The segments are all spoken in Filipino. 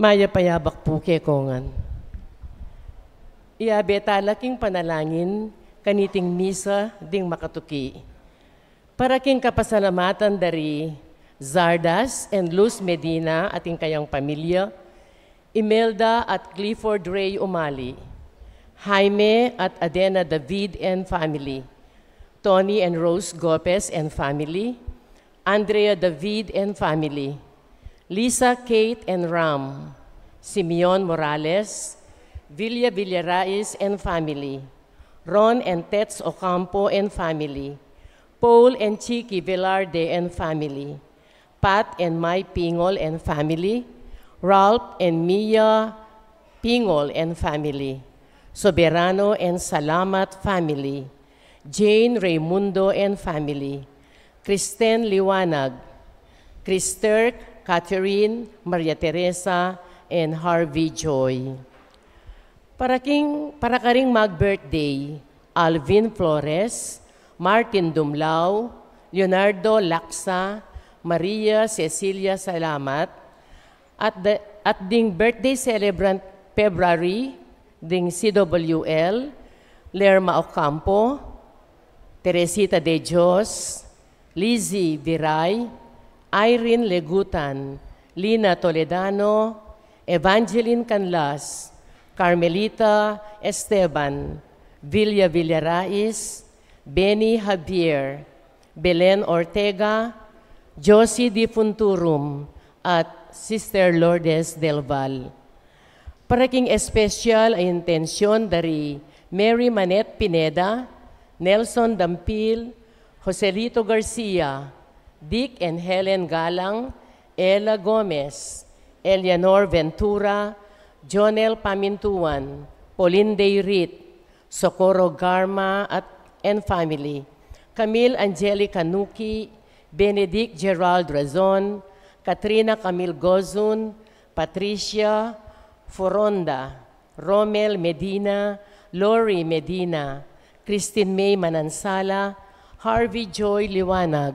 Maya payabak po kekongan. Iabeta laking panalangin kaniting misa ding makatuki. Para king kapasalamatan dari Zardas and Luz Medina ating kayang pamilya, Imelda at Clifford Ray Umali, Jaime at Adena David and family, Tony and Rose Gopez and family, Andrea David and family, Lisa, Kate and Ram, Simeon Morales, Villa Villarais and family, Ron and Tets Ocampo and family, Paul and Chiki Velarde and family, Pat and Mai Pingol and family, Ralph and Mia Pingol and family, Soberano and Salamat family, Jane Raimundo and family, Kristen Liwanag, Krister, Catherine, Maria Teresa, and Harvey Joy. Para karing mag-birthday, Alvin Flores, Martin Dumlao, Leonardo Laksa, Maria Cecilia Salamat, at ding birthday celebrant February, ding CWL, Lerma Ocampo, Teresita de Dios, Lizzie Viray, Irene Legutan, Lina Toledano, Evangeline Canlas, Carmelita Esteban, Villa Villarais, Benny Javier, Belen Ortega, Josie Di Funturum, at Sister Lourdes Del Val. Paraking espesyal ay intensyon dari Mary Manet Pineda, Nelson Dampil, Joselito Garcia, Dick and Helen Galang, Ella Gomez, Eleanor Ventura, Jonel Pamintuan, Pauline Dayrit, Socorro Garma and family, Camille Angelica Nuki, Benedict Gerald Razon, Katrina Camille Gozun, Patricia Foronda, Romel Medina, Lori Medina, Christine May Manansala, Harvey Joy Liwanag,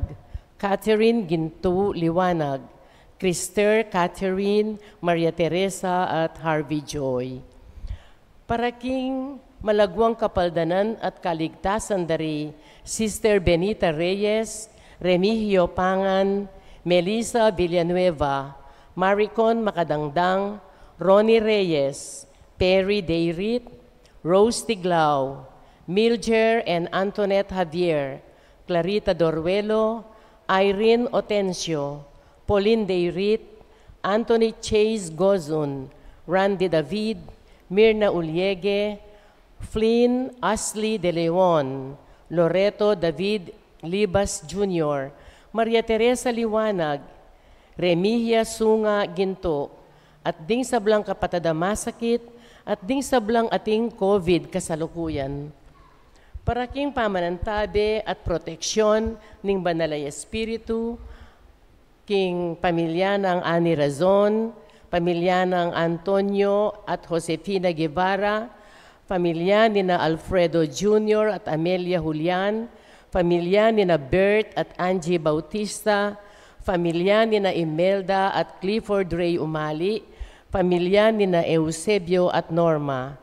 Catherine Ginto Liwanag, Krister Catherine, Maria Teresa at Harvey Joy. Paraking malagwang kapaldanan at kaligtasan dari Sister Benita Reyes, Remigio Pangan, Melissa Villanueva, Maricon Makadangdang, Ronnie Reyes, Perry Dayrit, Rose Tiglao, Milger and Antoinette Javier, Clarita Doruelo, Irene Otencio, Pauline Dayrit, Anthony Chase Gozun, Randy David, Mirna Uliege, Flynn Ashley De Leon, Loreto David Libas Jr., Maria Teresa Liwanag, Remigio Sunga Ginto, at ding sablang kapatadamasakit, at ding sablang ating COVID kasalukuyan. Paraking pamanantabi at proteksyon ning Banalay Espiritu, king pamilya ng Ani Razon, pamilya ng Antonio at Josefina Guevara, pamilya ni na Alfredo Jr. at Amelia Julian, pamilya ni na Bert at Angie Bautista, pamilya ni na Imelda at Clifford Ray Umali, pamilya ni na Eusebio at Norma,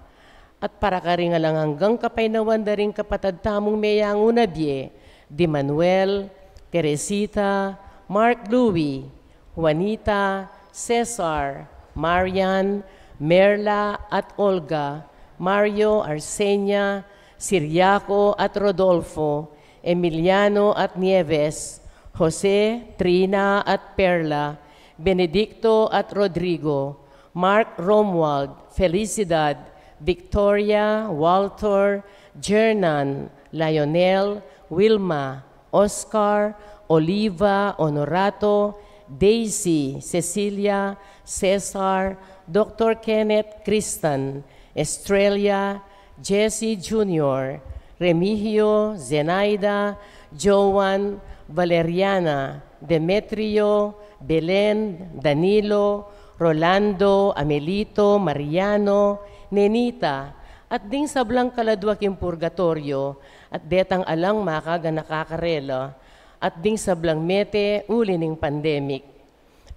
at para ka rin lang hanggang kapainawan da rin kapatad tamong meyang unabye, Di Manuel, Teresita, Mark Louie, Juanita, Cesar, Marian, Merla at Olga, Mario, Arsenia, Siriaco at Rodolfo, Emiliano at Nieves, Jose, Trina at Perla, Benedicto at Rodrigo, Mark Romuald, Felicidad, Victoria, Walter, Jernan, Lionel, Wilma, Oscar, Oliva, Honorato, Daisy, Cecilia, Cesar, Dr. Kenneth Cristan, Estrella, Jesse Jr., Remigio, Zenaida, Joan, Valeriana, Demetrio, Belen, Danilo, Rolando, Amelito, Mariano, Nenita, at ding sablang kaladwak yung purgatorio, at detang alang makaga nakakarela, at ding sablang mete uli ng pandemic.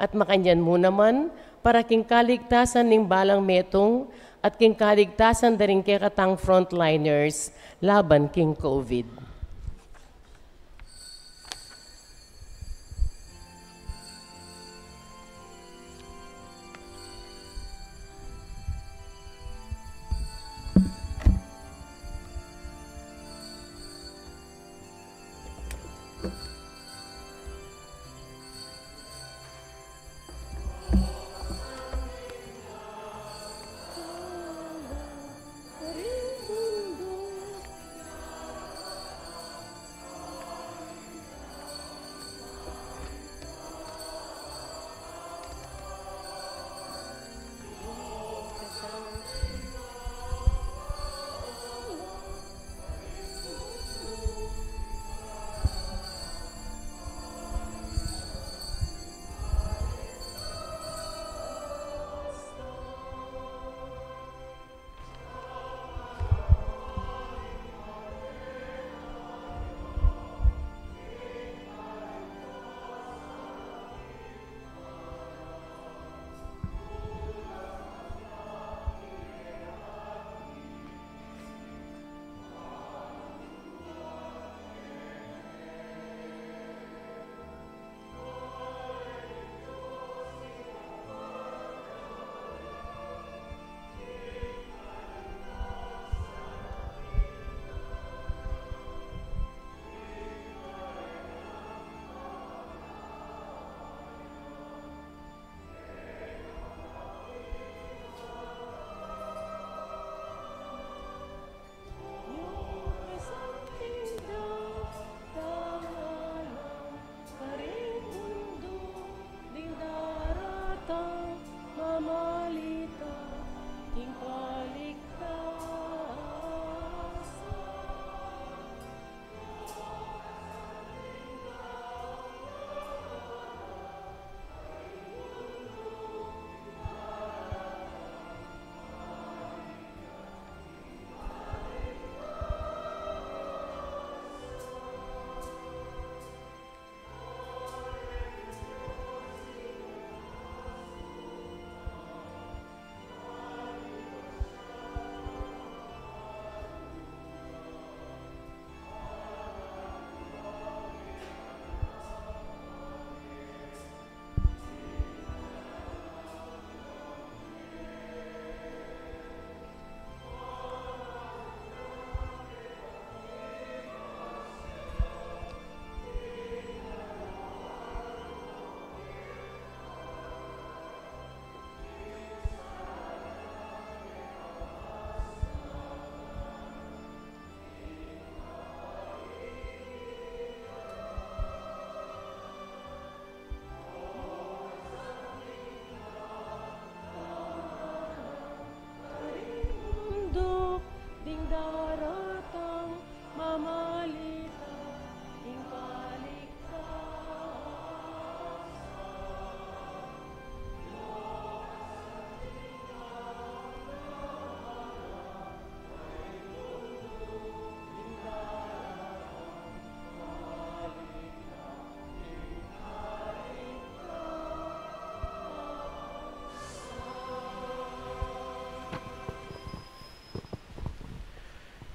At makanyan mo naman, para king kaligtasan ning balang metong at king kaligtasan daring kekatang frontliners laban king COVID.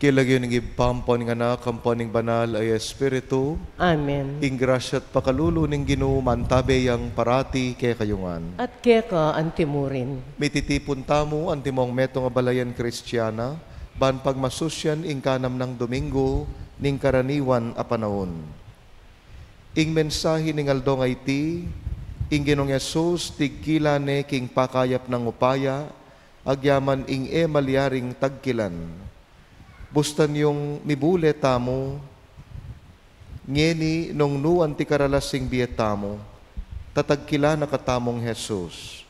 Kilagyo ng ipampon nga na kamponing banal ay Espiritu, Amen. ing grasya at pakalulo ng Ginoo mantabe yang parati kay kayungan. At keka antimurin. Mititipon tamo antimong metong abalayan Kristiyana, ban pagmasusyan ing kanam ng Domingo, ning karaniwan a panahon. Ing mensahe ning aldong ay ti, ing Ginong Yesus tigkilane king pakayap ng upaya, agyaman ing malyaring tagkilan. Bustan yung mibule tamo, ngeni nung nuan ti karalasing biyet tamo, tatagkila na katamong Jesus.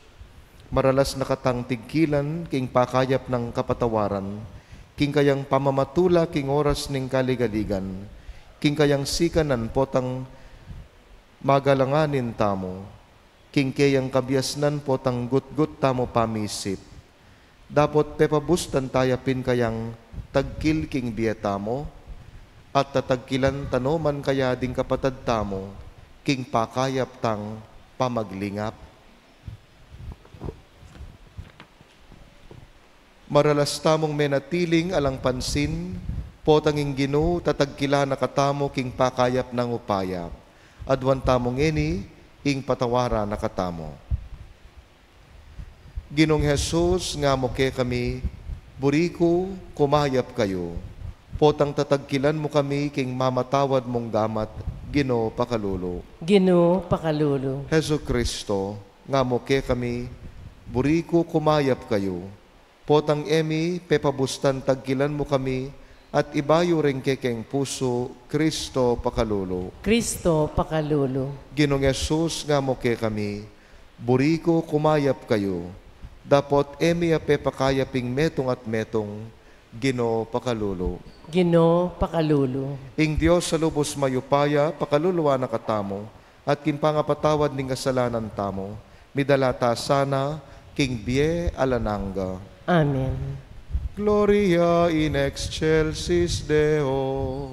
Maralas na katang tigkilan king pakayap ng kapatawaran, king kayang pamamatula king oras ning kaligaligan, king kayang sikanan potang magalanganin tamo, king kayang kabiasnan potang gutgut tamo pamisip. Dapot pepabustan tayapin kayang tagkil king biyeta mo, at tatagkilan tanoman kaya ding kapatad tamo, king pakayap tang pamaglingap. Maralas tamong menatiling alang pansin, potanging Ginoo tatagkila nakatamo king pakayap ng upaya. Adwan tamong eni, ing patawara nakatamo. Ginong Jesus nga moke kami, buriko kumayap kayo. Potang tatagkilan mo kami king mamatawad mong gamat, Ginoo pakalulo. Ginoo pakalulo. Hesu Kristo, nga moke kami, buriko kumayap kayo. Potang emi, pepabustan tagkilan mo kami, at ibayo rin kekeng puso, Kristo pakalulo. Kristo pakalulo. Ginong Jesus nga moke kami, buriko kumayap kayo. Dapot emi a pepakayaping metong at metong, Ginoo pakalulo. Ginoo pakalulo. Ing Dios sa lubos mayupaya, pakaluluwa na katamo, at kimpangapatawad ning kasalanan tamo, midalata sana, king bie alananga. Amen. Gloria in excelsis Deo.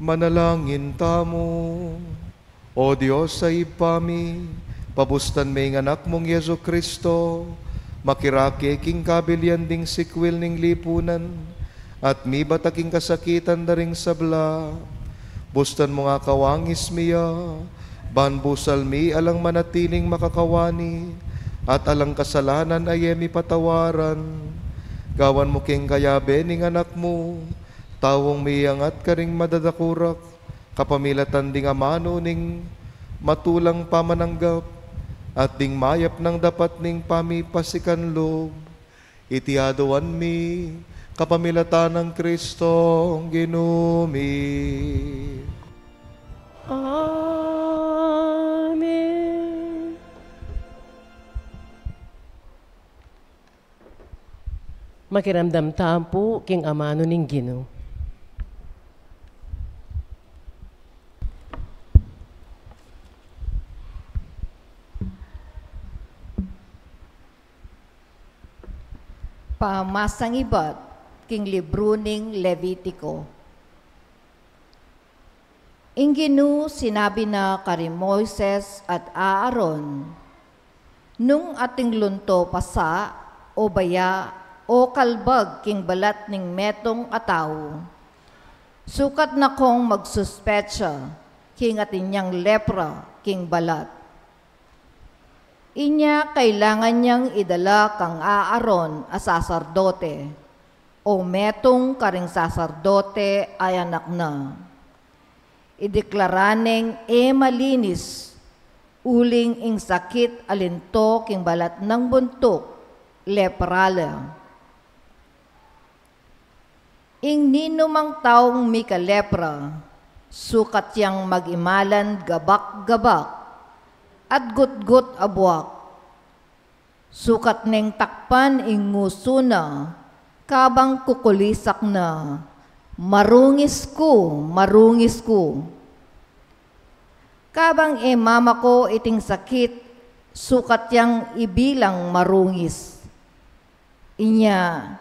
Manalangin tamo. O Diyos sa ipami, pabustan may anak mong Yesu Kristo, makirake king kabilyan ding sikwil ning lipunan, at mi bataking kasakitan daring sabla. Bustan mo nga kawangis miya, banbusal mi alang manatiling makakawani, at alang kasalanan ay emi patawaran. Gawan mo king kayabe ning anak mo, tawong miyangat ka ring madadakurak, kapamilatan ding amano ning matulang pamananggap, at ding mayap ng dapat ning pamipasikan loob. Itiaduan mi, kapamilatan ng Kristo ginumi. Amen. Makiramdam tampo king amano ning Ginoo. Pamasang ibat, king libro ning Levitico. Inginu sinabi na kari Moises at Aaron, nung ating lunto pasa o baya o kalbag king balat ning metong ataw, sukat na kong magsuspetsa king atinyang lepra king balat. Inya kailangan niyang idala kang Aaron a saserdote o metong karing saserdote ay anak na. ideklara malinis, uling ing sakit alinto king balat ng buntok, leprala. Ing ninumang taong mika lepra, sukat yang mag-imalan gabak-gabak, at gut-gut abuak. Sukat neng takpan ing nguso na, kabang kukulisak na, marungis ko, marungis ko. Kabang mama ko iting sakit, sukat yang ibilang marungis. Inya,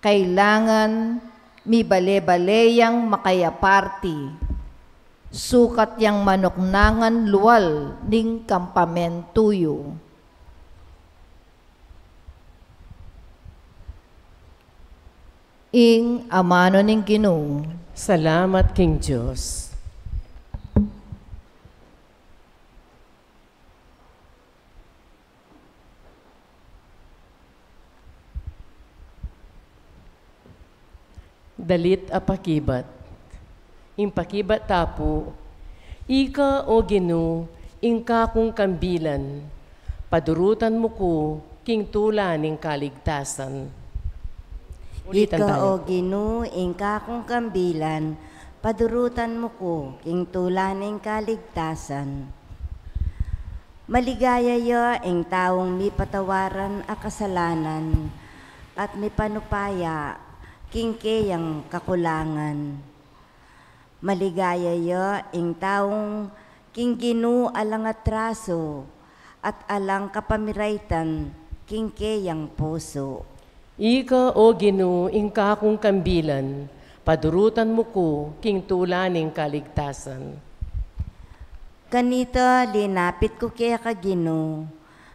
kailangan mi bale-baleyang makayaparti. Sukat yang manoknangan luwal ning kampamentuyo. Ing amano ning Ginoo. Salamat King Diyos. Dalit a pakibat. Ing pakibat tapo, ika o Ginoo, ingka kong kambilan, padurutan mo ko, king tula ning kaligtasan. Ulitan Ika tayo. o Ginoo, ingka kong kambilan, padurutan mo ko, king tula ning kaligtasan. Maligaya yo ing taong mi patawaran a kasalanan, at mi panupaya, king kayang kakulangan. Maligaya yo ing taong king Ginoo alang atraso, at alang kapamiraitan, king kayang puso. Ika o Ginoo, ingka kong kambilan, padurutan mo ko, king tula ning kaligtasan. Kanito linapit ko kaya ka Ginoo,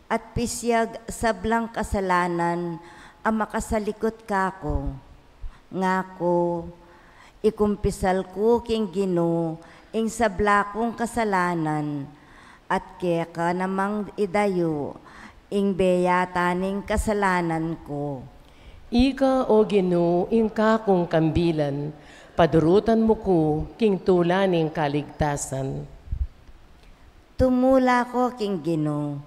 at pisyag sablang kasalanan ang makasalikot kako. Ngako, ikumpisal ko king Ginoo, ing sabla kong kasalanan, at kaya ka namang idayo, ing beyataning kasalanan ko. Ika o Ginoo, ingka kong kambilan, padurutan mo ko, king tula ning kaligtasan. Tumula ko king Ginoo,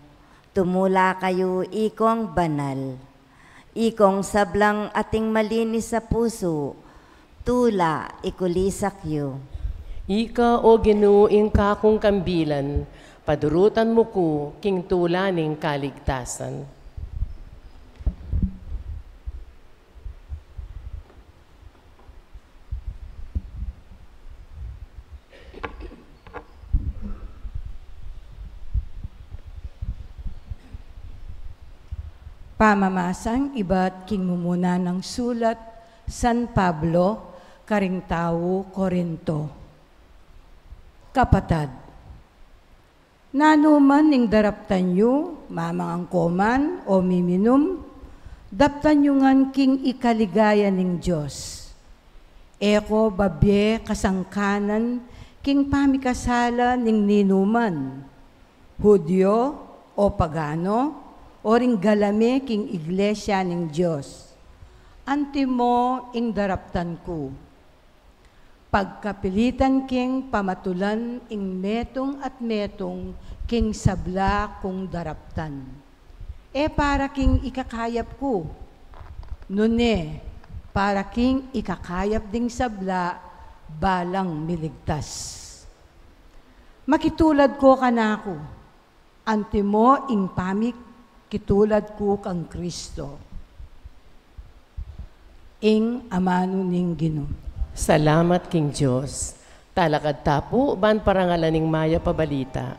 tumula kayo ikong banal. Ikong sablang ating malinis sa puso, tula ikulisak yo. Ika o Ginoo, ingka kong kambilan, padurutan mo ko, king tula ning kaligtasan. Pamamasang iba't kingmumuna ng sulat San Pablo, Karingtao, Corinto. Kapatad, nanuman ning daraptan yu, mamang angkoman o miminum, daptan yu ngan king ikaligaya ning Diyos. Eko babye kasangkanan king pamikasala ning ninuman, Hudyo o pagano, o ring galame king iglesia ning Diyos. Antimo ing daraptan ko. Pagkapilitan king pamatulan ing metong at metong king sabla kong daraptan. Para king ikakayap ko. Nune, para king ikakayap ding sabla balang miligtas. Makitulad ko kanako. Antimo ing pamik kitulad ko kang Kristo. Ing amano ning Ginoo. Salamat King Diyos. Talakad tapo, ban parangalan ning maya pabalita.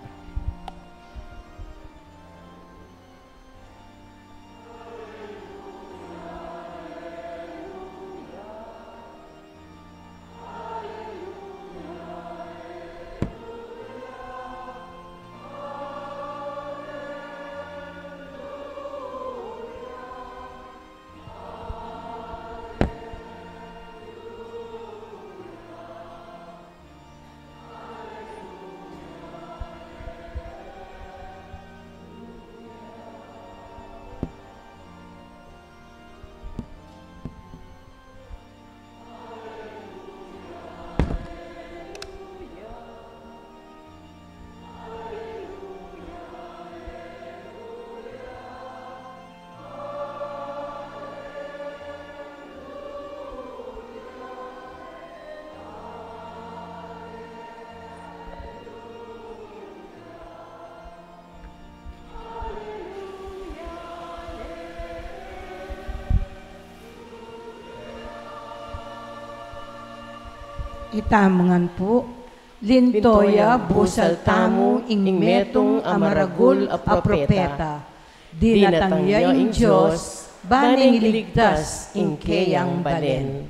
itamangan po, lintoya busal tamu ing metong amaragul a propeta, dinatangya ing Diyos, baning iligtas ing kayang balen.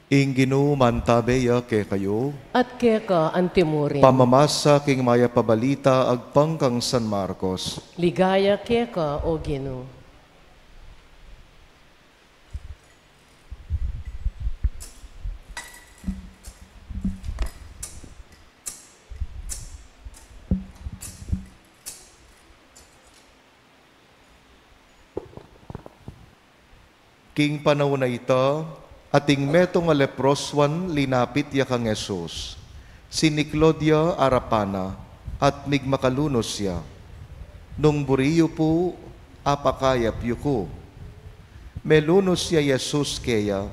Ing Ginoo mantabeya ke kayo, At keka antimurin. pamamasa king maya pabalita agpang kang San Marcos. Ligaya keka o Ginoo. King panahon na ita, ating metong nga leproswan linapit ya kang Jesus. Si ni Claudia Arapana at migmakalunos siya. Nung buriyo po, apakayap yuko. Melunos siya Jesus keya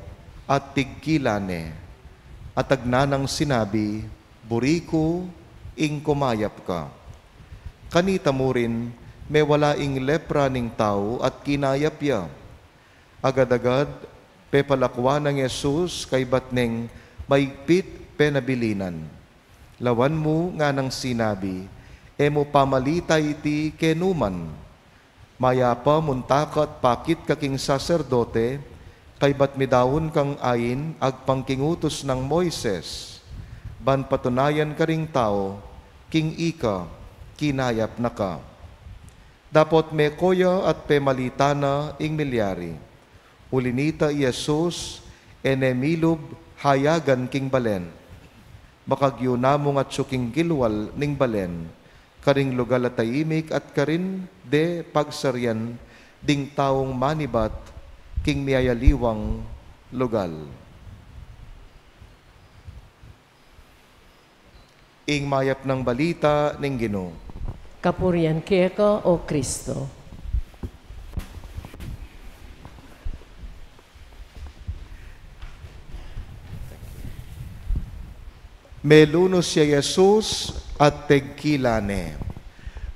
at tigkilane. At agnanang sinabi, buriko, ing kumayap ka. Kanita mo rin, may wala ing lepra ning tao at kinayap ya. Agad-agad, pepalakwa ng Jesus kay batneng maigpit penabilinan. Lawan mo nga ng sinabi, emo pamalita iti kenuman. Maya pa muntakat pakit kaking saserdote, kay bat midawon kang ayin agpangkingutos ng Moises. Ban patunayan ka ring tao, king ika, kinayap na ka. Dapot me koya at pemalitana ing milyari. Ulinita Jesus, enemilub hayagan king balen. Makagyo namong at suking gilwal ning balen, karing lugal at taimik at karin de pagsaryan ding taong manibat king miyayaliwang lugal. Ing mayap ng balita ning Ginoo. Kapurian keka o Kristo. Melunos siya Jesus at tegkilane.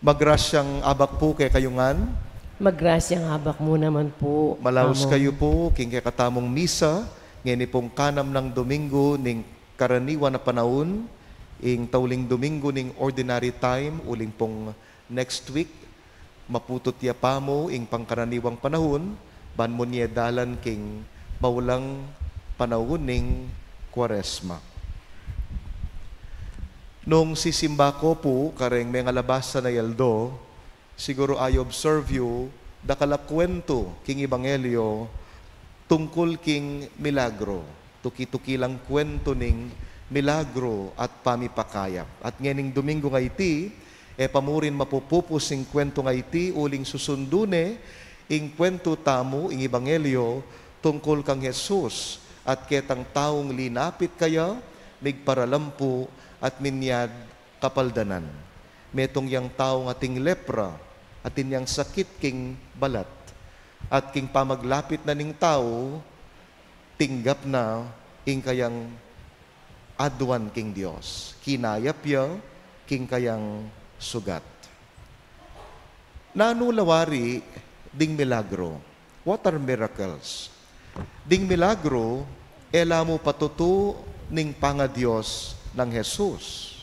Magrasyang abak po kay kayungan. Magrasyang habak mo naman po. Malaos Amo. kayo po, king katamong misa, ngayon pong kanam ng Domingo, ning karaniwan na panahon, ing tauling Domingo ning ordinary time, uling pong next week, maputot ya pa mo, ing pangkaraniwang panahon, ban mo niya dalan king maulang panahon ning Kwaresma. Nung sisimba ko po, kareng may ngalabasa na yaldo, siguro I observe you, dakala kwento king Ebanghelyo tungkol king milagro. Tuki-tuki lang kwento ning milagro at pamipakayap. At nganing Domingo nga iti, pamurin mapupupos ing kwento nga iti, uling susundune, ing kwento tamo, ing Ebanghelyo, tungkol kang Jesus. At ketang taong linapit kaya, migparalampu, at minyad kapaldanan. Metong yang tao ating lepra, atin yang sakit king balat, at king pamaglapit na ning tao, tinggap na ing kayang adwan king Dios. Kinayap ya king kayang sugat. Nanulawari ding milagro. What are miracles? Ding milagro, elamo patutu ning panga-Dios ng Jesus.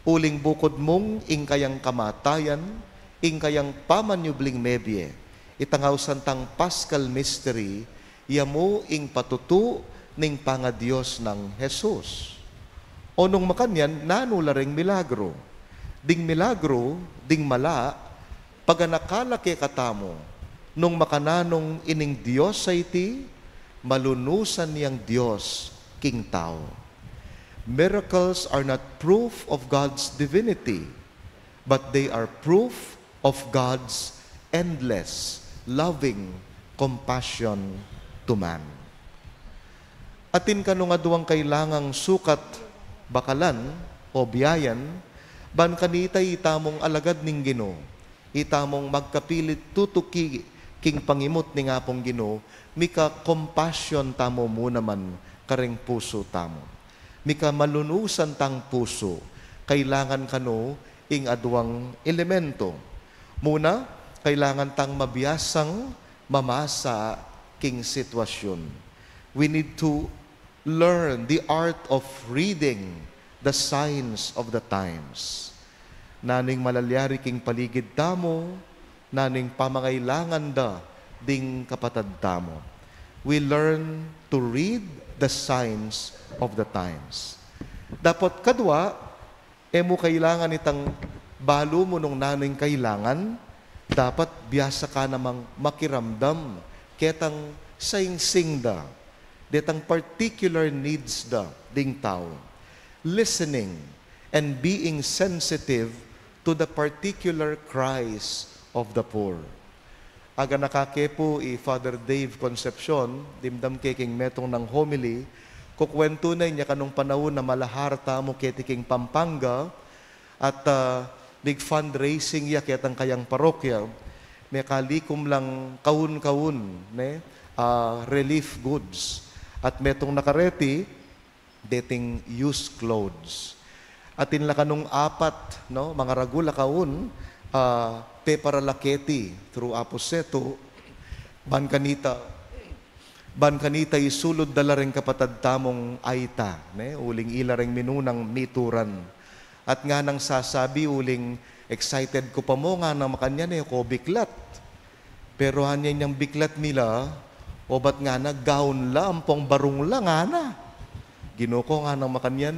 Uling bukod mong ing kayang kamatayan, ing kayang pamanyubling mebye, itangaw santang Paschal Mystery, yamo ing patutu ning panga-Dios ng Jesus. O nung makanyan, nanularing milagro. Ding milagro, ding mala, paganakalaki katamo, nung makananong ining Dios sa iti, malunusan niyang Dios king tao. Miracles are not proof of God's divinity, but they are proof of God's endless, loving compassion to man. Atin kano nga duwang kailangang sukat, bakalan, o biyayan, ban kanita itamong alagad ning Ginoo, itamong magkapilit tutuki king pangimot ni nga pong Ginoo, mika compassion tamo mo naman kareng puso tamo. Mika malunusan tang puso, kailangan kano ing aduang elemento. Muna, kailangan tang mabiyasang mamasa king sitwasyon. We need to learn the art of reading the signs of the times. Naning malalyari king paligid tamo, naning pamangailangan da ding kapatad tamo. We learn to read the signs of the times. Dapat kadwa, mo kailangan itang balo mo nung naning kailangan, dapat biyasa ka namang makiramdam, ketang sing da, detang particular needs da ding tao. Listening and being sensitive to the particular cries of the poor. Aga nakakepo Father Dave Concepcion, dimdam keking metong ng homily, kukwento na niya kanong panahon na malahar tamo ketiking Pampanga at big fundraising ya ketang kayang parokya, may kalikom lang kaun-kaun, relief goods. At metong nakareti, dating used clothes. At inla kanong apat, mga ragula kaun, te para laketi through aposeto, ban kanita isulod dala ring kapatad tamong aita, uling ila ring minunang mituran. At nga nang sasabi, uling excited ko pa mo nga na makanya ko biklat. Pero hanya niyang biklat nila, o ba't nga na gown la, ampong barong la nga na. Ginoko nga nang makanyan,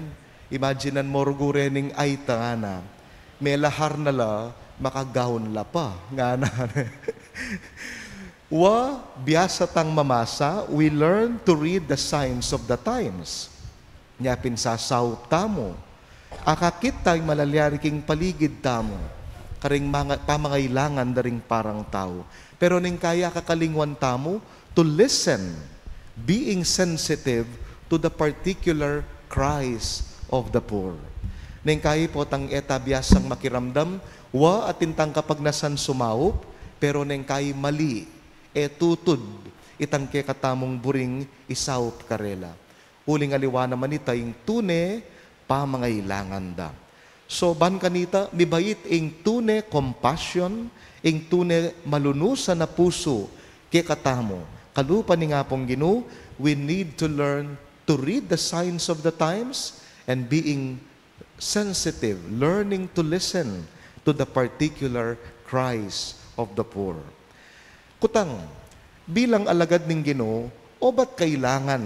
imaginan mo rugurening aita nga na, may lahar na la, makagahon la pa. Nga na. Wa, biyasa tang mamasa, we learn to read the signs of the times. Nyapin sasaw tamo. Akakit tayo malalyari king paligid tamo. Karing pamangailangan na ring parang tao. Pero ning kaya kakalingwan tamo, to listen, being sensitive to the particular cries of the poor. Ning kaya po tang etabiyasang makiramdam, wa atintang kapag nasan sumaup, pero neng kay mali, tutod, itang ke katamong buring isaup karela. Uling aliwa naman ita, yung tune, pamangailangan da. So, ban kanita, mibait ing tune compassion, ing tune malunusan na puso, ke katamo. Kalupa ni nga pong Ginoo, we need to learn to read the signs of the times, and being sensitive, learning to listen to the particular cries of the poor. Kutang, bilang alagad ning Ginoo, o ba't kailangan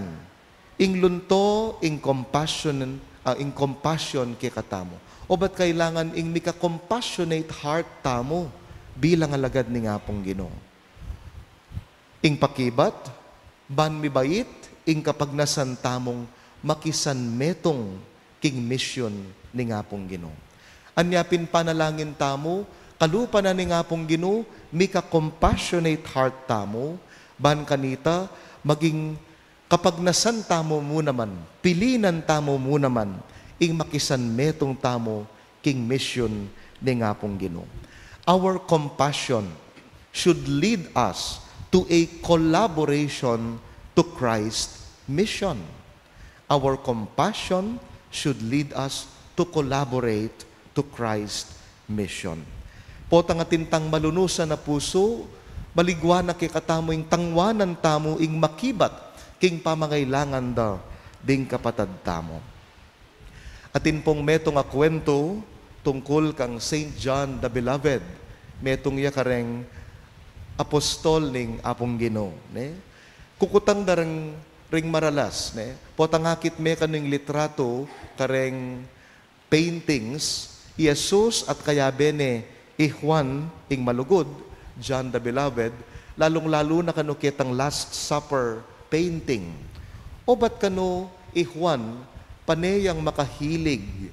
ing lunto, ing compassion kay katamo? O ba't kailangan ing mika-compassionate heart tamo bilang alagad ning apong Ginoo? Ing pakibat, ban mibait, ing kapag nasan tamong makisan metong king mission ning apong Ginoo. Anyapin panalangin tamo, kalupa na ni nga pong Ginoo, mika compassionate heart tamo, ban kanita, maging kapag nasan tamo mo naman, pilinan tamo mo naman, ing makisan metong tamo, king mission ni nga pong Ginoo. Our compassion should lead us to a collaboration to Christ's mission. Our compassion should lead us to collaborate to Christ's mission. Potang atintang malunusan na puso, maligwa na kikatamo ing tangwanan tamo ing makibat king pamangailangan da ding kapatad tamo. Atin pong metong kwento tungkol kang Saint John the Beloved, metong ya kareng apostol ning apong Ginoo. Kukutang darang ring maralas. Potang hakit me kaning litrato kareng paintings, Jesus at kaya bene Juan ing malugod, John the Beloved, lalong-lalo na kano kitang Last Supper painting. O ba't kano Juan panayang makahilig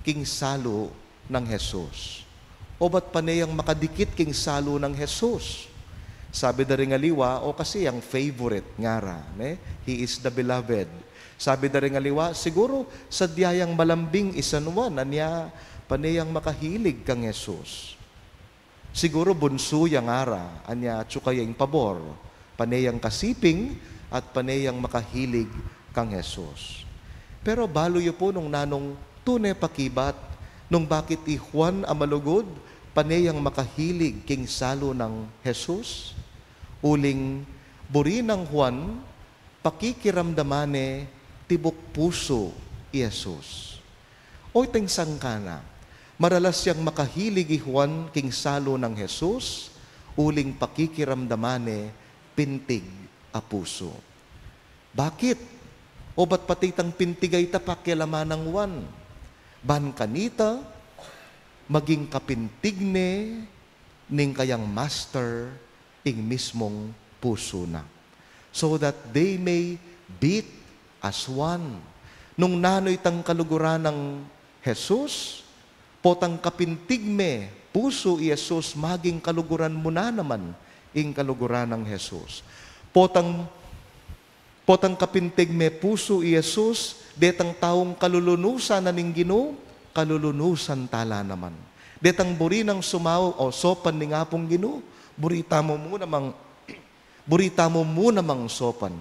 king salo ng Jesus? o ba't panayang makadikit king salo ng Jesus? Sabi da rin aliwa, o kasi ang favorite ngara, he is the beloved. Sabi da rin aliwa, siguro sa diyayang malambing isanwan, anya panayang makahilig kang Jesus. Siguro bunso yang ara, anya tsukayang pabor, panayang kasiping at panayang makahilig kang Jesus. Pero baloy po nung nanong tunay pakibat, nung bakit Juan amalugod, panayang makahilig king salo ng Jesus, uling buri ng Juan, pakikiramdamane tibok puso Jesus. O ting sangkana, maralas siyang makahilig Juan king salo ng Jesus, uling pakikiramdamane pintig a puso. Bakit? O ba't patitang pintigay tapak kilaman ng Juan? Ban kanita, maging kapintigne ning kayang master ing mismong puso na. So that they may beat as one. Nung nanoy tang kaluguran ng Jesus, potang kapintigme, puso i Jesus, maging kaluguran mo na naman ing kaluguran ng Jesus. Potang kapintigme, puso i Jesus, detang taong kalulunusan na ning Ginoo, kalulunusan tala naman. Detang buri ng sumaw o sopan ni nga pong Ginoo, burita mo mo namang sopan.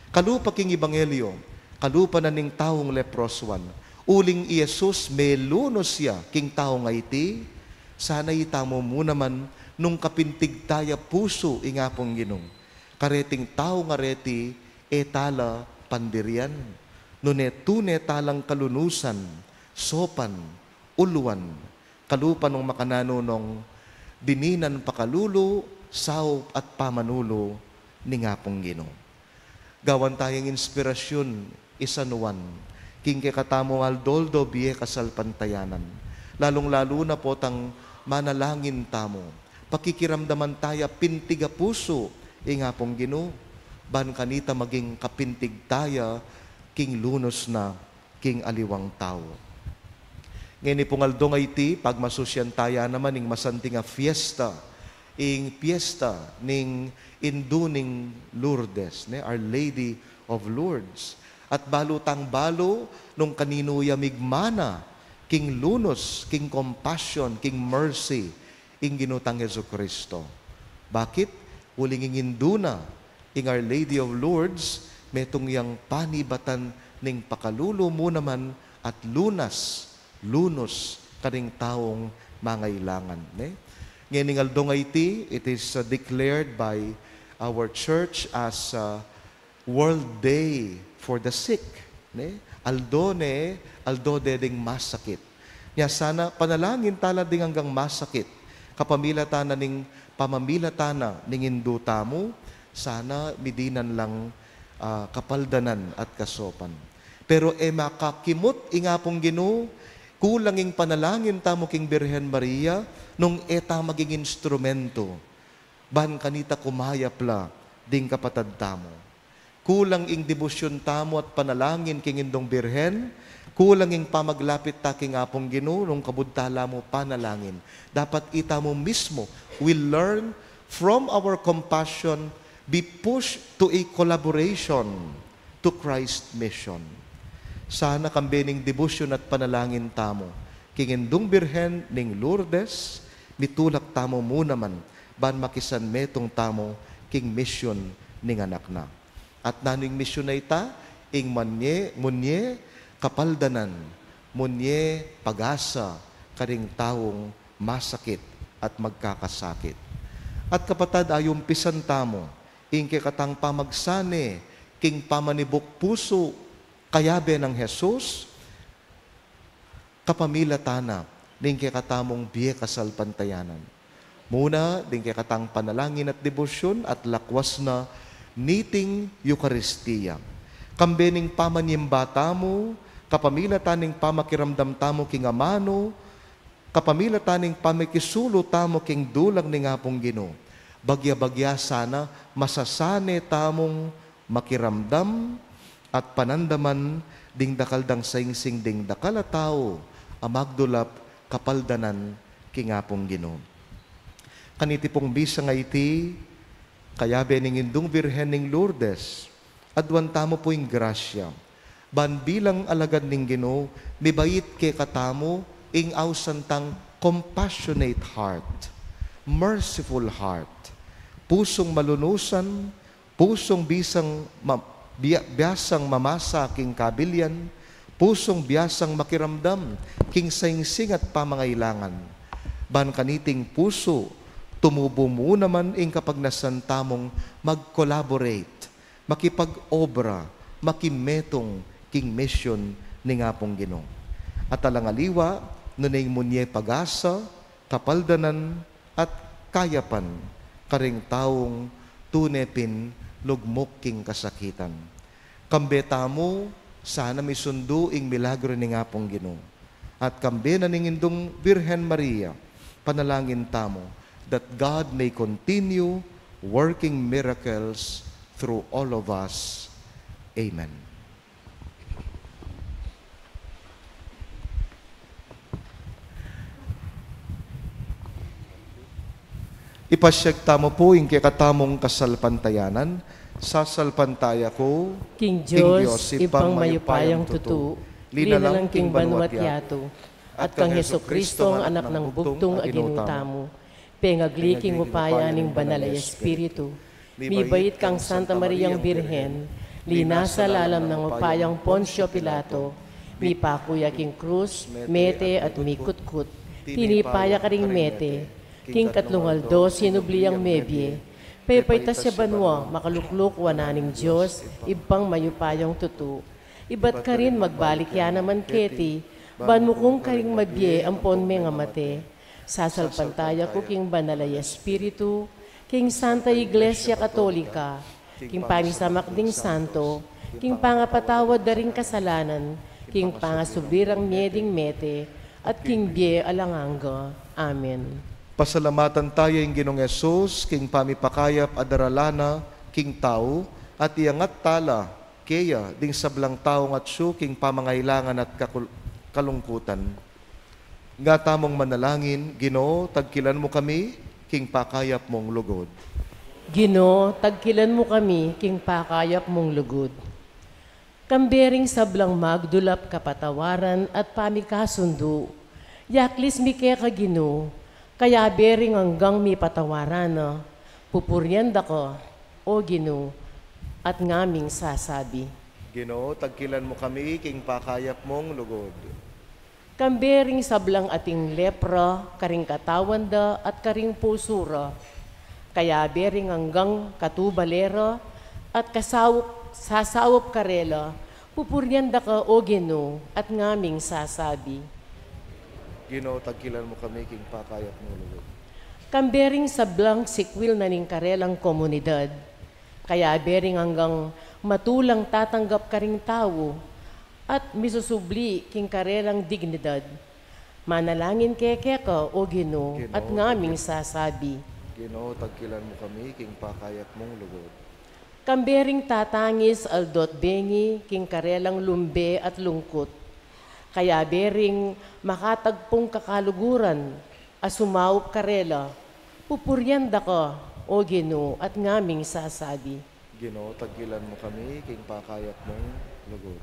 Kalupa king Ebanghelyo, kalupa na ning taong leproswan, uling i Jesus melunos siya king taong iti, sana itamo mo naman nung kapintig taya puso inga pong Ginoo. Kareting tao nga reti, etala pandirian, nune talang kalunusan, sopan, uluan, kalupa nung makananunong, dininan pakalulu, sao at pamanulo, ni nga pong Ginoo. Gawan tayong inspirasyon, isanuan, king katamo Aldoldo biye kasalpantayanan, lalong-lalo na po tang manalangin tamo, pakikiramdaman taya pintiga puso, nga pong Ginoo, ban kanita maging kapintig taya, king lunos na, king aliwang tao. Ngayon pong aldong iti, pagmasusyan taya naman ing masanting a fiesta, ing fiesta ning induning Lourdes, Our Lady of Lourdes. At balutang balo, nung kaninuya migmana, king lunos, king compassion, king mercy, ing ginutang Jesucristo. Bakit? Ulinging induna, ing Our Lady of Lourdes, metong yang panibatan ning pakalulo mo naman at lunos kaning taong mangailangan. Ngayon aldong iti, it is declared by our church as World Day for the Sick. Aldo deding masakit. Nya sana panalangin tala ding hanggang masakit. Kapamilatana ning pamamilatana ning induta mo, sana midinan lang kapaldanan at kasopan. Pero makakimot inga pong Ginoo, kulanging panalangin tamo king Birhen Maria, nung eta maging instrumento, ban kanita kumayapla, ding kapatad tamo. Kulang ing debosyon tamo at panalangin king indong Birhen, kulang ing pamaglapit ta king apong Ginoo, nung kabudtala mo panalangin. Dapat ita mo mismo, we learn from our compassion, be pushed to a collaboration to Christ's mission. Sana kambening debosyon at panalangin tamo, king indong Birhen ning Lourdes, mitulak tamo mo naman, ban makisan metong tamo, king mission ning anak na. At naning mission na ita, ing munye kapaldanan, munye pag-asa, karing taong masakit at magkakasakit. At kapatad ayong pisan tamo, ing kikatang pamagsane, king pamanibok puso, kayabe ng Jesus, kapamilatana, ning kikatamong biye kasalpantayanan. Muna, ning kikatang panalangin at debosyon at lakwas na niting Eucharistia. Kambening pamanyimba tamo, kapamilataning pamakiramdam tamo king amano, kapamilataning pamikisulo tamo king dulang ni ngapong Ginoo. Bagya-bagya sana masasane tamong makiramdam at panandaman ding dakaldang saingsing ding dakala tao, amagdulap kapaldanan kingapong Ginoo. Kaniti pong bisa nga iti, kaya bening indung Birhen ning Lourdes, adwan tamo po yung grasya. Ban bilang alagad ning Ginoo, mibait ke katamo, ing ausantang compassionate heart, merciful heart, pusong malunusan, pusong biyasang mamasa king kabilyan, pusong biyasang makiramdam, king saingsing at pamangailangan. Ban kaniting puso, tumubo mo naman ing kapag nasantamong mag-collaborate, makipag-obra, makimetong king mission ni nga pong Ginoo. At alangaliwa, nuning munye pag-asa, kapaldanan, at kayapan, karing taong tunepin, lugmok king kasakitan. Kambeta mo, sana may sundo ing milagro ni nga pong Ginoo. At kambe na ningindong Birhen Maria, panalangin tamo, that God may continue working miracles through all of us. Amen. Ipasyag tamo po yung kikatamong kasalpantayanan. Sasalpantaya ko, King Diyos, ipang mayupayang tutu, linalang king banwat yato, at kang Heso Kristo ang anak ng bugtong aginutamo, pengagliking upaya ning banal ay Espiritu, mibait kang Santa Mariang Birhen, linasa lalam ng upayang Poncio Pilato, mipakuya king krus, mete at mikutkut, tinipaya ka ring mete, king katlungaldo sinubliyang mebye, paypayta siya banwa, makalukluk wananing Diyos, ibang mayupayang tutu. Ibat ka rin magbalik yan naman keti, ban mo kung karing mabye ampon me nga mate. Sasalpantaya ko king banalay Espiritu, king Santa Iglesia Katolika, king pangisamak ding santo, king pangapatawad da ring kasalanan, king pangasubirang mieding mete, at king bie alanganga. Amen. Pasalamatan tayo yung Ginoong Yesus, king pamipakayap adaralana, king tao, at iangat tala, keya, ding sablang taong at siyo, king pamangailangan at kalungkutan. Nga tamong manalangin, Ginoo, tagkilan mo kami, king pakayap mong lugod. Ginoo, tagkilan mo kami, king pakayap mong lugod. Kambering sablang magdulap kapatawaran at pamikasundo, yaklis mi kaya ka Ginoo, kaya bering hanggang mi patawaran, pupuryanda ko, o Ginoo, at ngaming sasabi. Ginoo, tagkilan mo kami, king pakayap mong lugod. Kambering sablang ating lepra, karing katawanda at karing pusura, kaya bering hanggang katubalera at sasawop karela, pupuryanda ka, o Ginoo, at ngaming sasabi. Ginoo, tagkilan mo kami, king pakayap mong lugod. Kambering sablang sikwil na ning karelang komunidad, kaya bering hanggang matulang tatanggap ka ring tao at misusubli king karelang dignidad. Manalangin keke ka, o Ginoo, at ngaming sasabi. Ginoo, tagkilan mo kami, king pakayap mong lugod. Kambering tatangis aldot bengi king karelang lumbe at lungkot, kaya bering makatagpong kakaluguran asumawop karela, pupuryanda ka, o Ginoo, at ngaming sasabi. Ginoo, tagkilan mo kami, king pakayap mong lugod.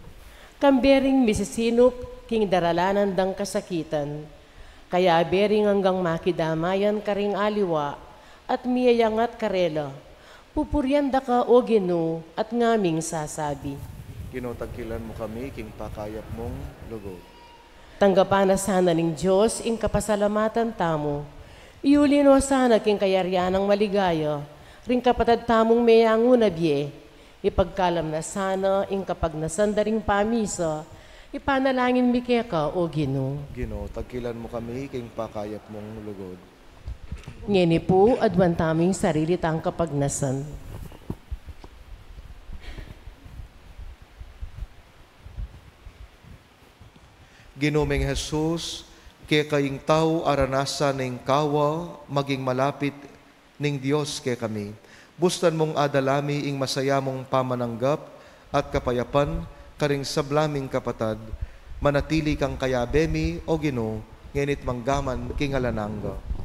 Kambering misisinop, king daralanan dang kasakitan, kaya bering hanggang makidamayan karing aliwa, at miyayangat karela, pupuryanda ka, o Ginoo, at ngaming sasabi. Ginoo, tagkilan mo kami, king pakayap mong lugod. Tanggapan na sana ning Diyos, ing kapasalamatan tamo, iulino sana king kayaryanang maligaya, ring kapatad tamong mayango na biye, ipagkalam na sana ing kapag nasandaring pamisa, ipanalangin mi keka, o Ginoo. Ginoo, tagkilan mo kami, king pakayap mong lugod. Ngeni po, adwan taming sarili tang kapagnasan. Ginomeng Jesus, kaya kaying tao aranasa ning kawa, maging malapit ning Diyos kaya kami. Bustan mong adalami ing masaya mong pamananggap at kapayapan, karing sablaming kapatad, manatili kang kayabemi, o Ginoo, ngenit manggaman kingalanangga.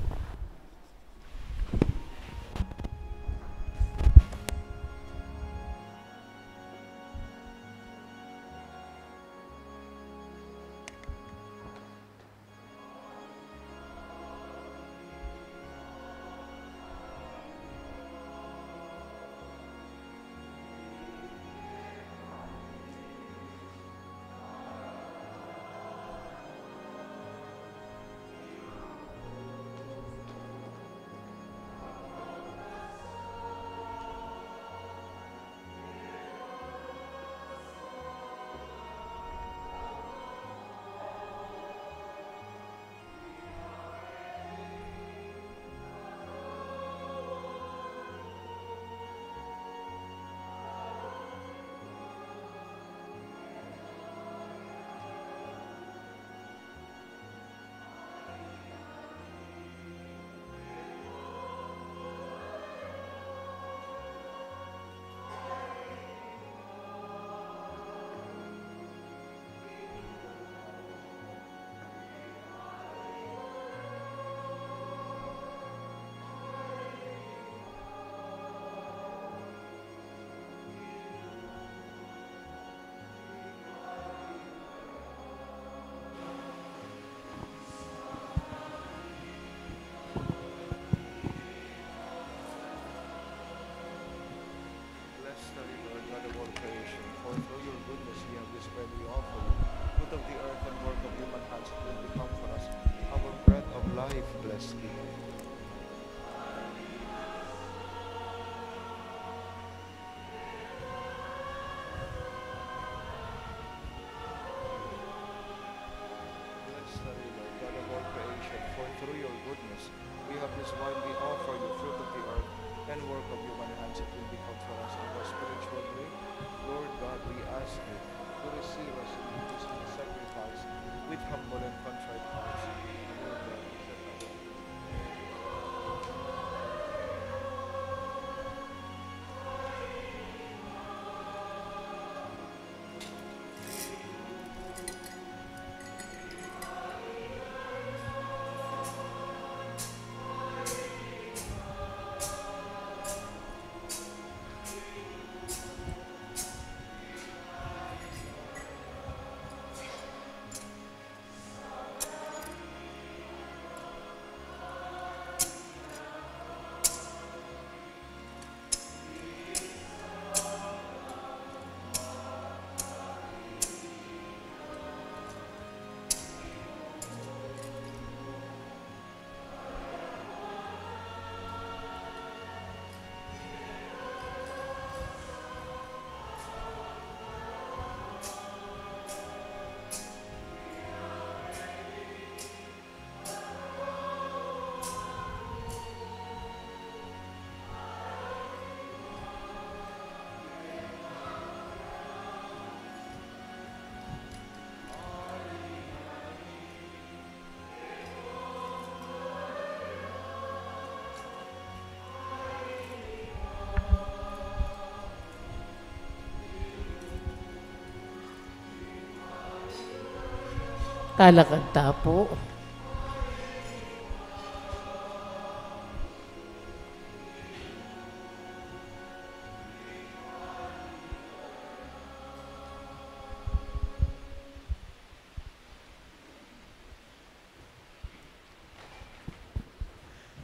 Talakad tapo.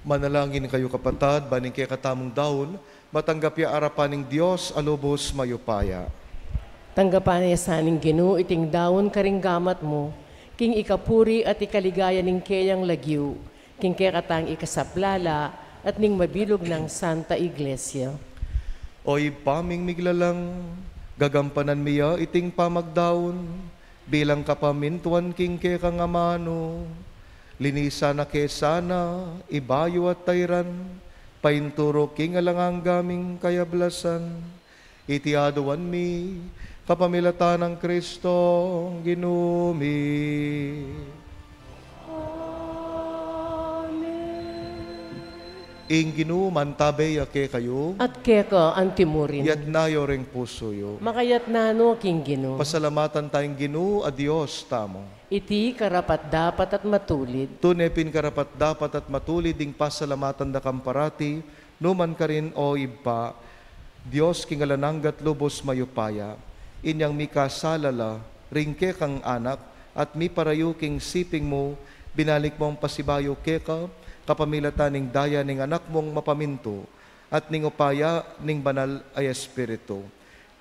Manalangin kayo kapatad, baning kaya katamong daon, matanggap ya arapan ng Diyos, alubos mayupaya. Tanggapan niya sa aning Ginoo iting daon karing gamat mo, king ikapuri at ikaligaya ning kayang lagyu, king kaya katang ikasaplala at ning mabilog ng Santa Iglesia. Oy paming miglalang, gagampanan miya iting pamagdaon, bilang kapamintuan king kaya kang amano, linisa na kesana, ibayo at tayran, painturo king alangang gaming kayablasan, itiaduan mi, kapamilatan ng Kristo, ginumi. Amen. Ing Ginoo mantabay ake kayo, At keka ang timurin. yat nayo ring puso yo. Makayat nano king Ginoo. Pasalamatan tayong Ginoo a Dios tamo. Iti karapat dapat at matulid. Tunepin karapat dapat at matulid ding pasalamatan da kamparati, numan ka rin o iba, Diyos kingalananggat lubos mayupaya, inyang mikasalala, ringke kang anak, at mi parayo king siping mo, binalik mong pasibayo keka, kapamilatan ning daya ning anak mong mapaminto, at ning upaya ning banal ay espiritu.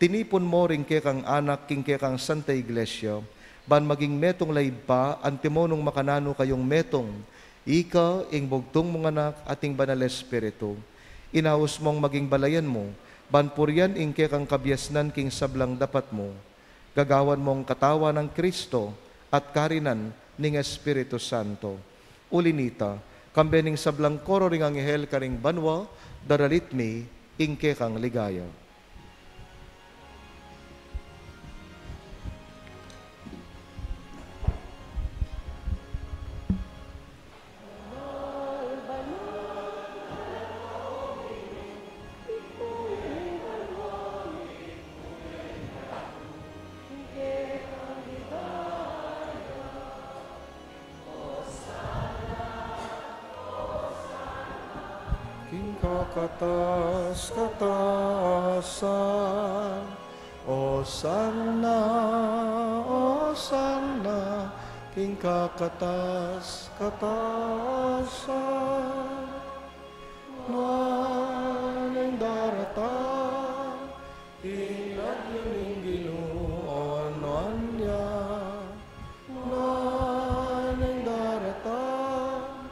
Tinipon mo ringke kang anak, king kang Santa Iglesia, ban maging metong layba, antimonong makanano kayong metong, ika, ing bugtong mong anak, ating banal espiritu. Inaus mong maging balayan mo, ban puryan ing kang kabyasnan king sablang dapat mo. Gagawan mong katawa ng Kristo, at karinan ning Espiritu Santo. Ulinita, kambening sablang koro ring anghel karing banwa, daralit mi, ing kang ligaya. King kakatas-katasan, Hosanna, Hosanna, King kakatas-katasan, manang daratan, ilag yung Ginoo, niya, manang daratan,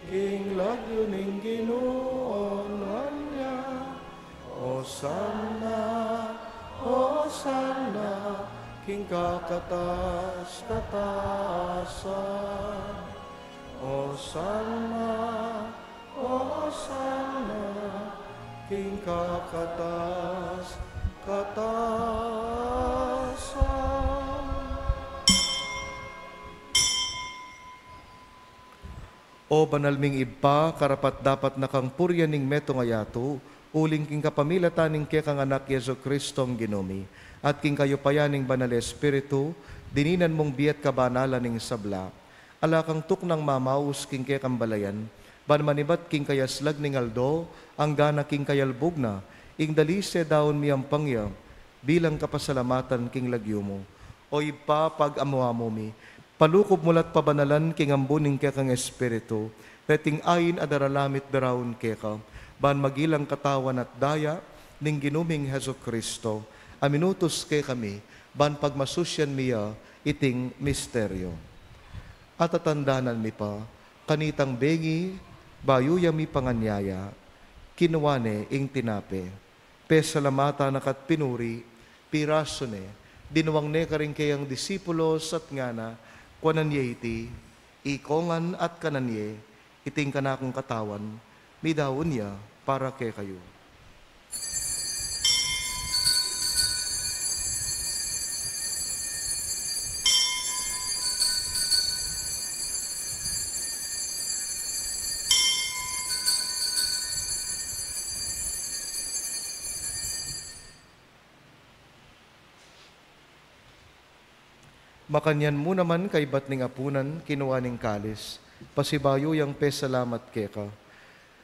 King lagyo ning Ginoo, niya, Hosanna, Hosanna, King kakatas-katasan, Hosanna, Hosanna, King kakatas-katasan. O banalming iba, karapat dapat na kang purya ning metong ayato, uling king kapamilatan ning kekang anak Yesu Kristong Ginomi, at king kayo payaning banal Espiritu, dininan mong biyat kabanala ning sabla, alakang tuknang mamaus king kekang balayan, ban manibat king kayaslag ning aldo, ang gana king kayalbog na, ing dalise daon miyang pangya, bilang kapasalamatan king lagyo mo. O ipa pag-amuha mo mi, palukob mulat pabanalan king ambuning kekang Espiritu, reting ayin adaralamit darawon keka, ban magilang katawan at daya, ning ginuming Heso Kristo, aminutos ke kami, ban pagmasusyan miya, iting misteryo. At atandanan mi pa, kanitang bengi, bayuya mi panganyaya, kinuwane ing tinape, pesalamata nakat pinuri, pirasone, dinuwang ne karing kayang disipulos at ngana, kwananye iti, ikongan at kananye, iting kanakong katawan, midawon niya para kay kayo. Makanyan mo naman kay batning apunan, kinuha ning kalis, pasibayo yang pesalamat keka.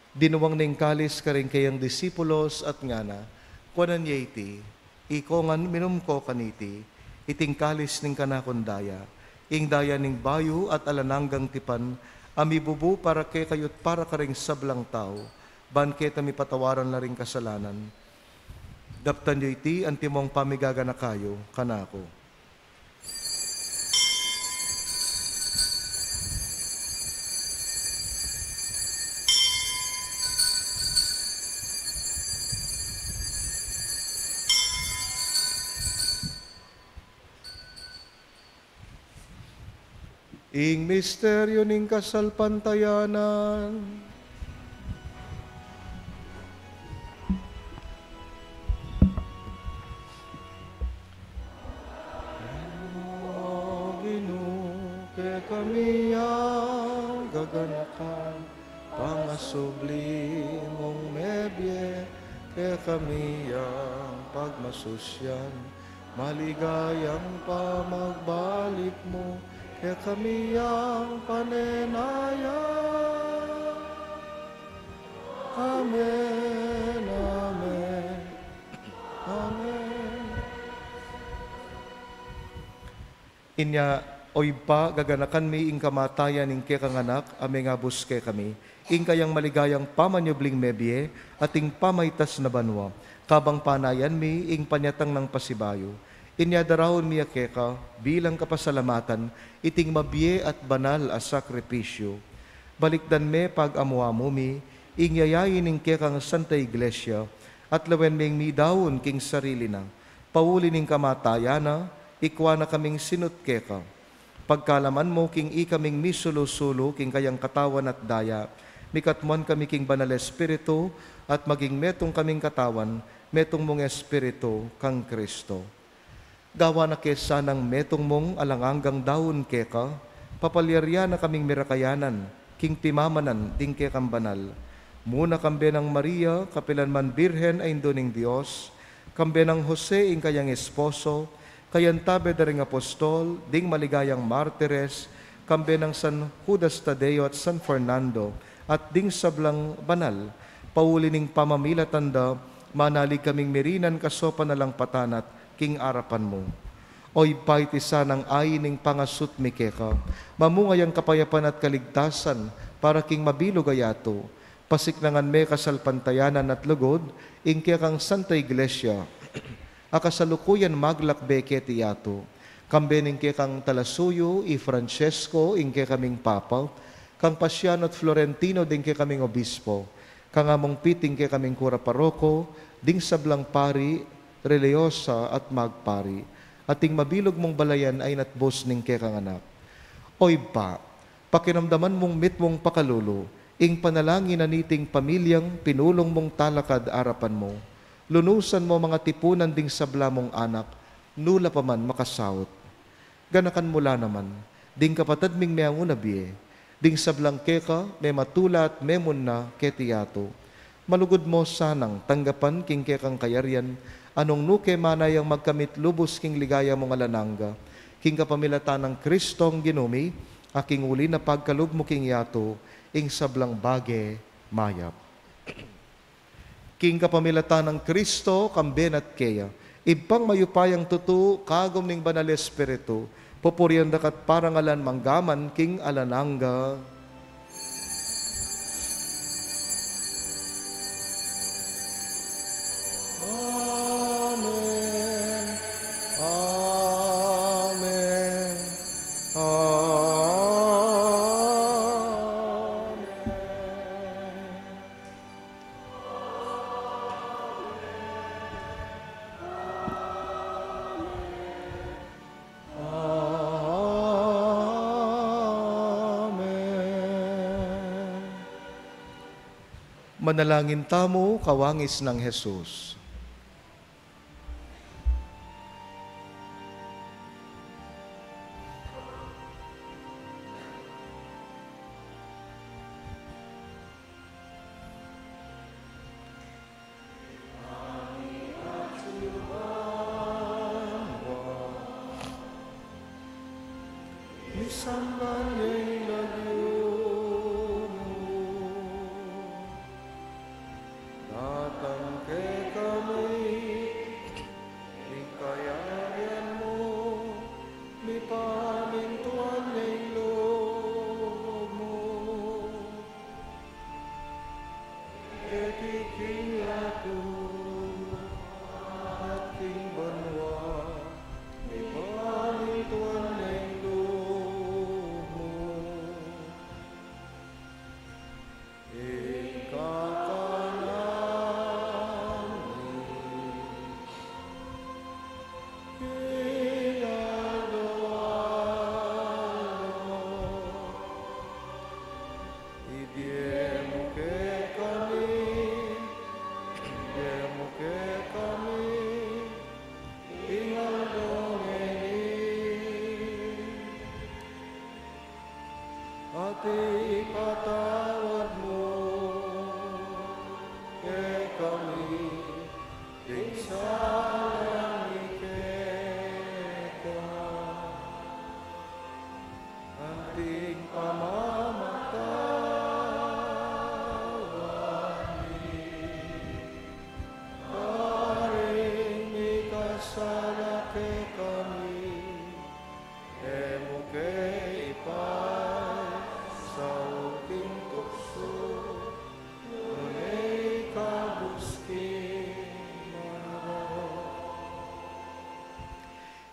Dinuwang ning kalis karing kayang disipulos at ngana, kwanan iti, ikongan minum ko kaniti, iting kalis ning kanakondaya, ing daya ning bayo at alananggang tipan, amibubu para kay kayot para karing sablang tao, ban keta mi patawaran na ring kasalanan. Daptan nyo iti, antimong pamigaga na kayo, kanako. Ing misteryo ning kasalpantayanan, Ginoo, ke kami ang gaganakan, pangasubli mong mebye, kaya kami ang pagmasusyan, maligayang pamagbalik mo, kaya kami ang panenaya. Amen, amen, amen. Inya, oy pa, gaganakan mi ing kamatayan ing kekang anak, ame nga buske kami, ing kayang maligayang pamanyubling mebye, ating pamaytas na banwa, kabang panayan mi ing panyatang ng pasibayo. Inya darahon mi keka, bilang kapasalamatan, iting mabye at banal as sakripisyo. Balikdan me pag amuamo mi, ing yayayin ing kekang Santa Iglesia, at lawen ming mi daon king sarili na, pauli ning kamatayana, ikwa na kaming sinut keka. Pagkalaman mo king ikaming misulo-sulo king kayang katawan at daya, mikatmuan kami king banal espiritu, at maging metong kaming katawan, metong mong espiritu kang Kristo. Gawa na kesa ng metong mong alanganggang daon keka, papalyarya na kaming mirakayanan, king pimamanan ding kekang banal. Muna kambe ng Maria, kapilan man birhen ay indoning Diyos, kambe ng Jose ing kayang esposo, kayan tabe daring apostol, ding maligayang martires, kambe ng San Judas Tadeo at San Fernando, at ding sablang banal, pauli ning pamamilatanda, manalig kaming mirinan kasopa na lang patanat, king arapan mo. Oy paitisa ng ayining pangasut mi keka, mamungayang kapayapan at kaligtasan, para king mabilog ayato, pasiklangan me kasalpantayanan at lugod, ing kekang Santa Iglesia, akasalukuyan maglakbe keti yato, kambening kekang Talasuyo, i Francesco, ing kekaming Papa, kang Pasiano at Florentino, ding kekaming Obispo, kang among piting kekaming Kura Paroko, ding sablang pari, relyosa at magpari, ating mabilog mong balayan ay natbos ning kekang anak. Oy pa, pakinamdaman mong mitmong pakalulo, ing panalangin na niting pamilyang pinulong mong talakad arapan mo, lunusan mo mga tipunan ding sabla mong anak, nula pa man makasawot. Ganakan mula naman, ding kapatad ming meang unabiye, ding sablang keka, may matula at memon na ketiyato. Malugod mo sanang tanggapan king kekang kayarian, anong nuke manayang magkamit lubos king ligaya mong alananga, king kapamilatan ng Kristong ginumi, aking uli na pagkalub mo king yato, ing sablang bage mayap. King kapamilatan ng Kristo, kamben at keya, ibang mayupayang tutu, kagom ning banal espiritu, pupurian dakat parangalan manggaman king alananga. Manalangin tamo, kawangis ng Jesus. Ipatawad mo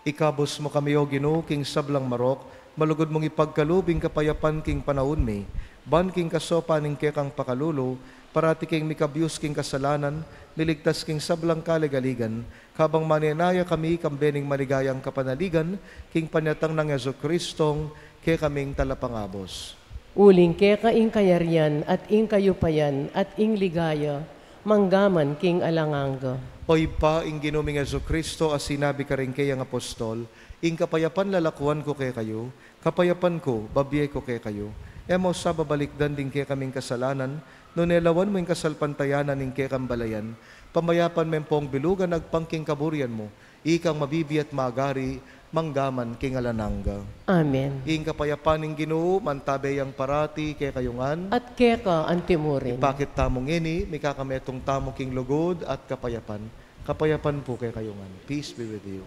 Ikabos mo kami o Ginoo king sablang marok, malugod mong ipagkalubing kapayapan king panahon mi, ban king kasopa ning kekang pakalulo, parati king mikabyus king kasalanan, miligtas king sablang kaligaligan, kabang maninaya kami kambening maligayang kapanaligan, king panyatang ng Jesucristong ke kaming talapangabos. Uling keka ing kayarian at ing kayupayan at ing ligaya, manggaman king alanganga. Oy pa, ing ginuming Jesucristo, as sinabi ka rin kayang apostol, ing kapayapan lalakuan ko kay kayo, kapayapan ko, babye ko kay kayo. Emo sa babalikdan din kay kaming kasalanan, no nelawan mo ing kasalpantayanan ing kay kambalayan, pamayapan men pong bilugan agpangking kaburian mo, ikang mabibi at magari, manggaman king alananga. Amen. Ing kapayapan ing Ginoo, mantabe yang parati kay kayungan, At keka antimurin. bakit tamong ini, may kakametong tamong king lugod at kapayapan. Kapayapan po kay kayungan. Peace be with you.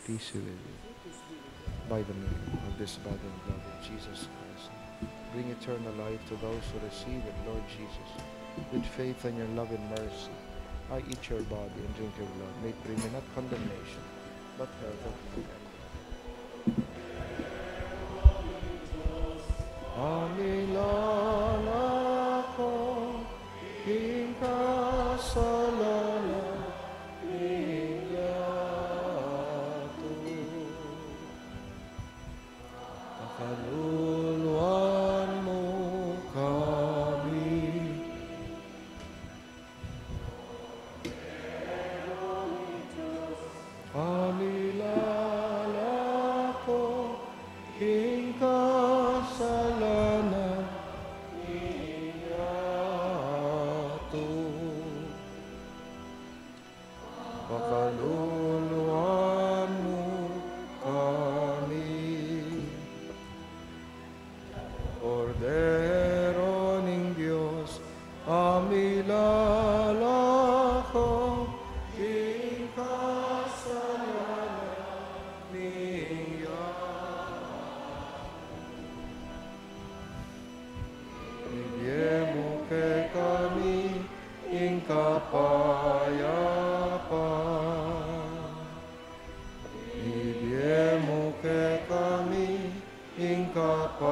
Peace be with you. By the name of this body and blood of Jesus Christ, bring eternal life to those who receive it, Lord Jesus. With faith and your love and mercy, I eat your body and drink your blood. May it bring me not condemnation, but health and freedom. Amilan ako, king kasalanan, niyato. Pakaluluan mo kami. Amilan ako, king kasalanan, niyato. Pakaluluan mo kami. Kordero ning Diyos, amilalako, king kasalanan niya. Bigyan mo kay kami, ing kapayapan. Bigyan mo kay kami, ing kapayapan.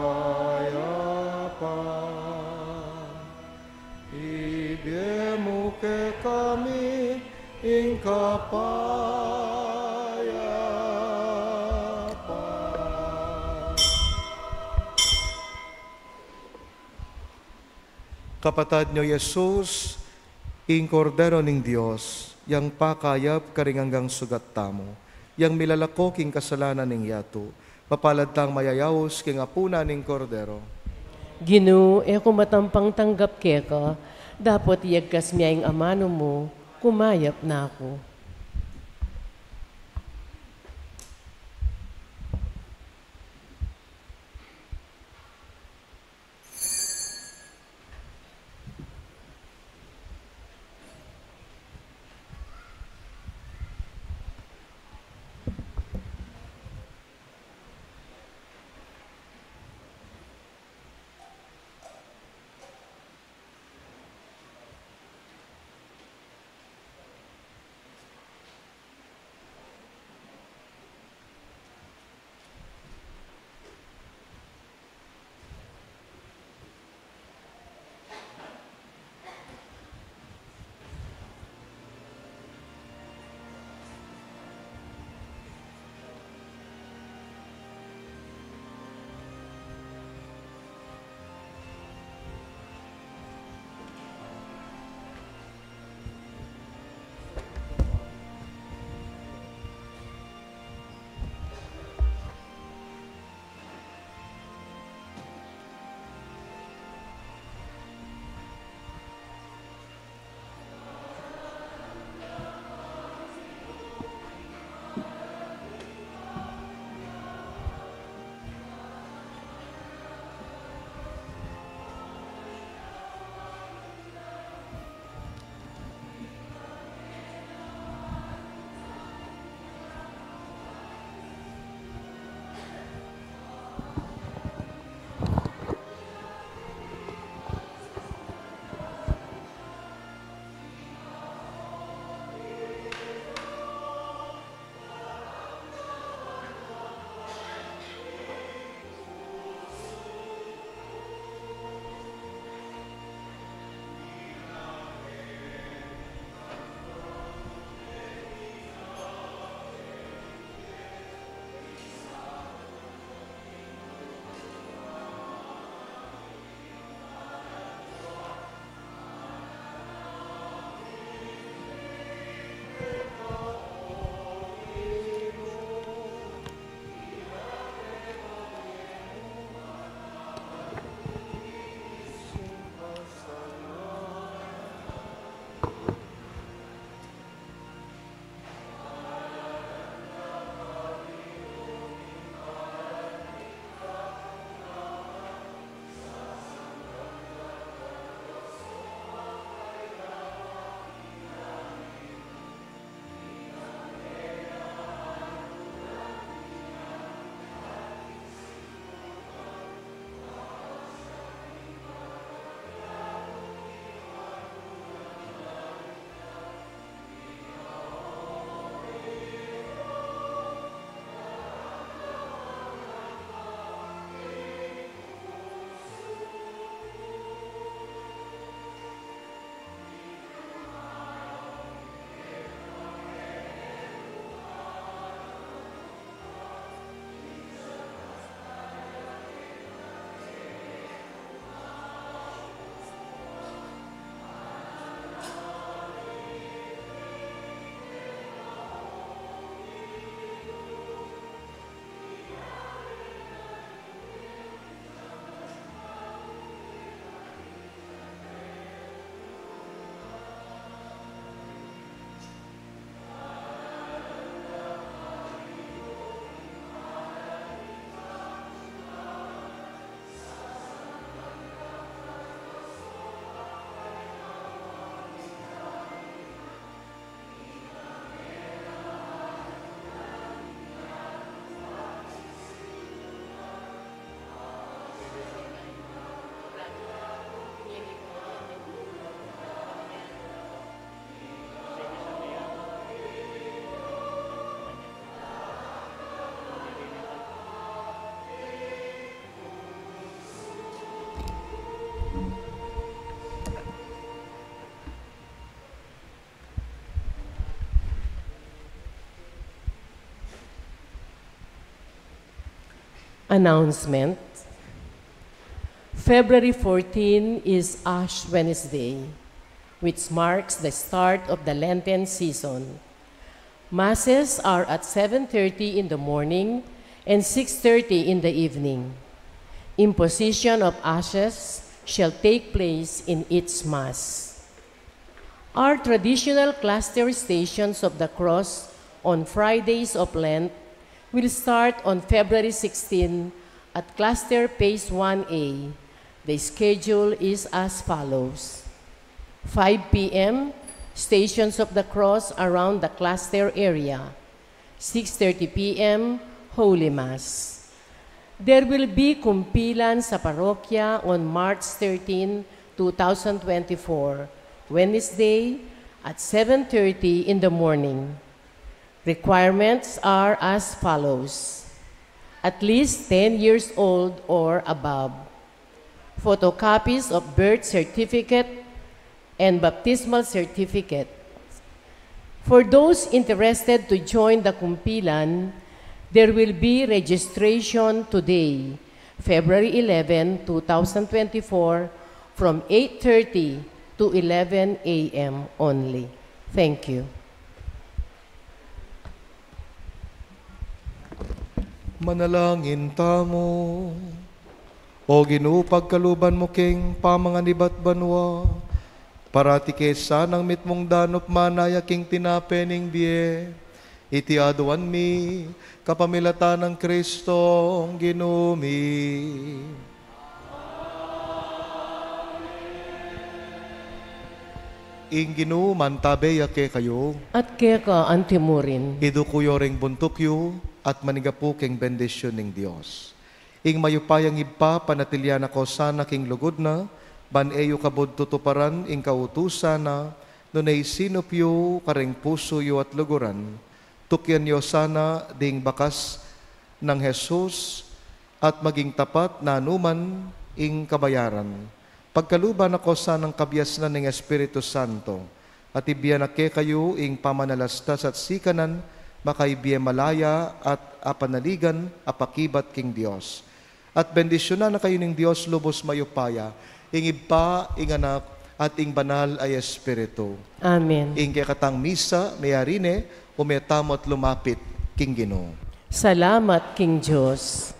Ibigay mo kay kami, ing kapayapan. Kapatad nyo Jesus, ing kordero ning Dios, yang pakayap karinganggang sugat tamo, yang milalako king kasalanan ning yato, mapalad tang mayayawos king apuna ning kordero. Ginoo, eko matampang tanggap keka, dapat iyagkas miya ing amano mo, kumayap na ako. Announcement. February 14 is Ash Wednesday, which marks the start of the Lenten season. Masses are at 7:30 in the morning and 6:30 in the evening. Imposition of ashes shall take place in each Mass. Our traditional cluster Stations of the Cross on Fridays of Lent will start on February 16 at Cluster Phase 1A. The schedule is as follows. 5 p.m., Stations of the Cross around the cluster area. 6:30 p.m., Holy Mass. There will be kumpilan sa parokya on March 13, 2024, Wednesday at 7:30 in the morning. Requirements are as follows. At least 10 years old or above. Photocopies of birth certificate and baptismal certificate. For those interested to join the kumpilan, there will be registration today, February 11, 2024, from 8:30 to 11 a.m. only. Thank you. Manalangin tamo. O Ginoo, pagkaluban mo king pamanganibat banwa, parati kesa ng mitmong danop manaya king tinapening biye, iti aduan mi, kapamilata ng Kristo, Ginumi. Ing Ginoo, mantabeya ke kayo, At kaya ka antimurin. idu kuyo ring buntukyo, at manigapu king bendisyon ng Diyos. Ing mayupayang ipa, panatilyan ako sana king lugod na, baneyo kabod tutuparan, ing kautusan na, nunay sinupyo, karing puso yo at luguran, tukyan yo sana ding bakas ng Jesus, at maging tapat na anuman ing kabayaran. Pagkaluban ako sanang kabyasnan ng Espiritu Santo, at ibiyanake kayo ing pamanalastas at sikanan, makaibiye malaya at apanaligan, apakibat king Diyos. At bendisyonan na kayo ng Diyos lubos mayupaya, ing Iba, ing Anak, at ing Banal ay Espiritu. Amen. Ing katang misa, mayarine, umetamo at lumapit king Ginoo. Salamat, King Diyos.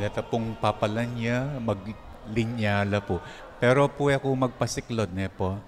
Data pong papalan niya, maglinyala po. Pero po ako magpasiklod ne po.